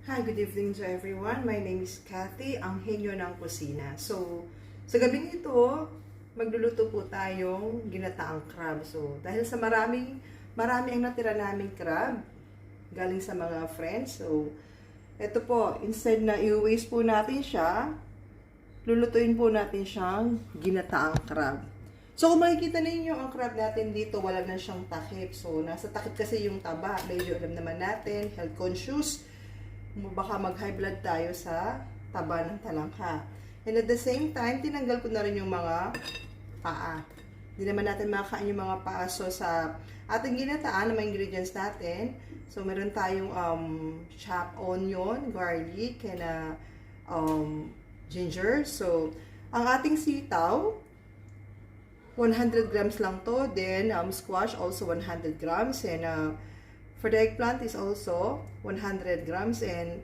Hi, good evening to everyone. My name is Kathy, ang henyo ng kusina. So, sa gabing ito, magluluto po tayong ginataang crab. So, dahil sa marami ang natira naming crab, galing sa mga friends. So, ito po, instead na i-waste po natin siya, lulutuin po natin siyang ginataang crab. So, kung makikita ninyo ang crab natin dito, wala na siyang takip. So, nasa takip kasi yung taba. Medyo alam naman natin, health conscious. Baka mag-high blood tayo sa taba ng talangka. And at the same time, tinanggal ko na rin yung mga paa. Hindi naman natin makakain yung mga paa. So, sa ating ginataan na mga ingredients natin, so, meron tayong chopped onion, garlic, and ginger. So, ang ating sitaw, 100 grams lang to. Then, squash, also 100 grams. And, for the eggplant is also 100 grams, and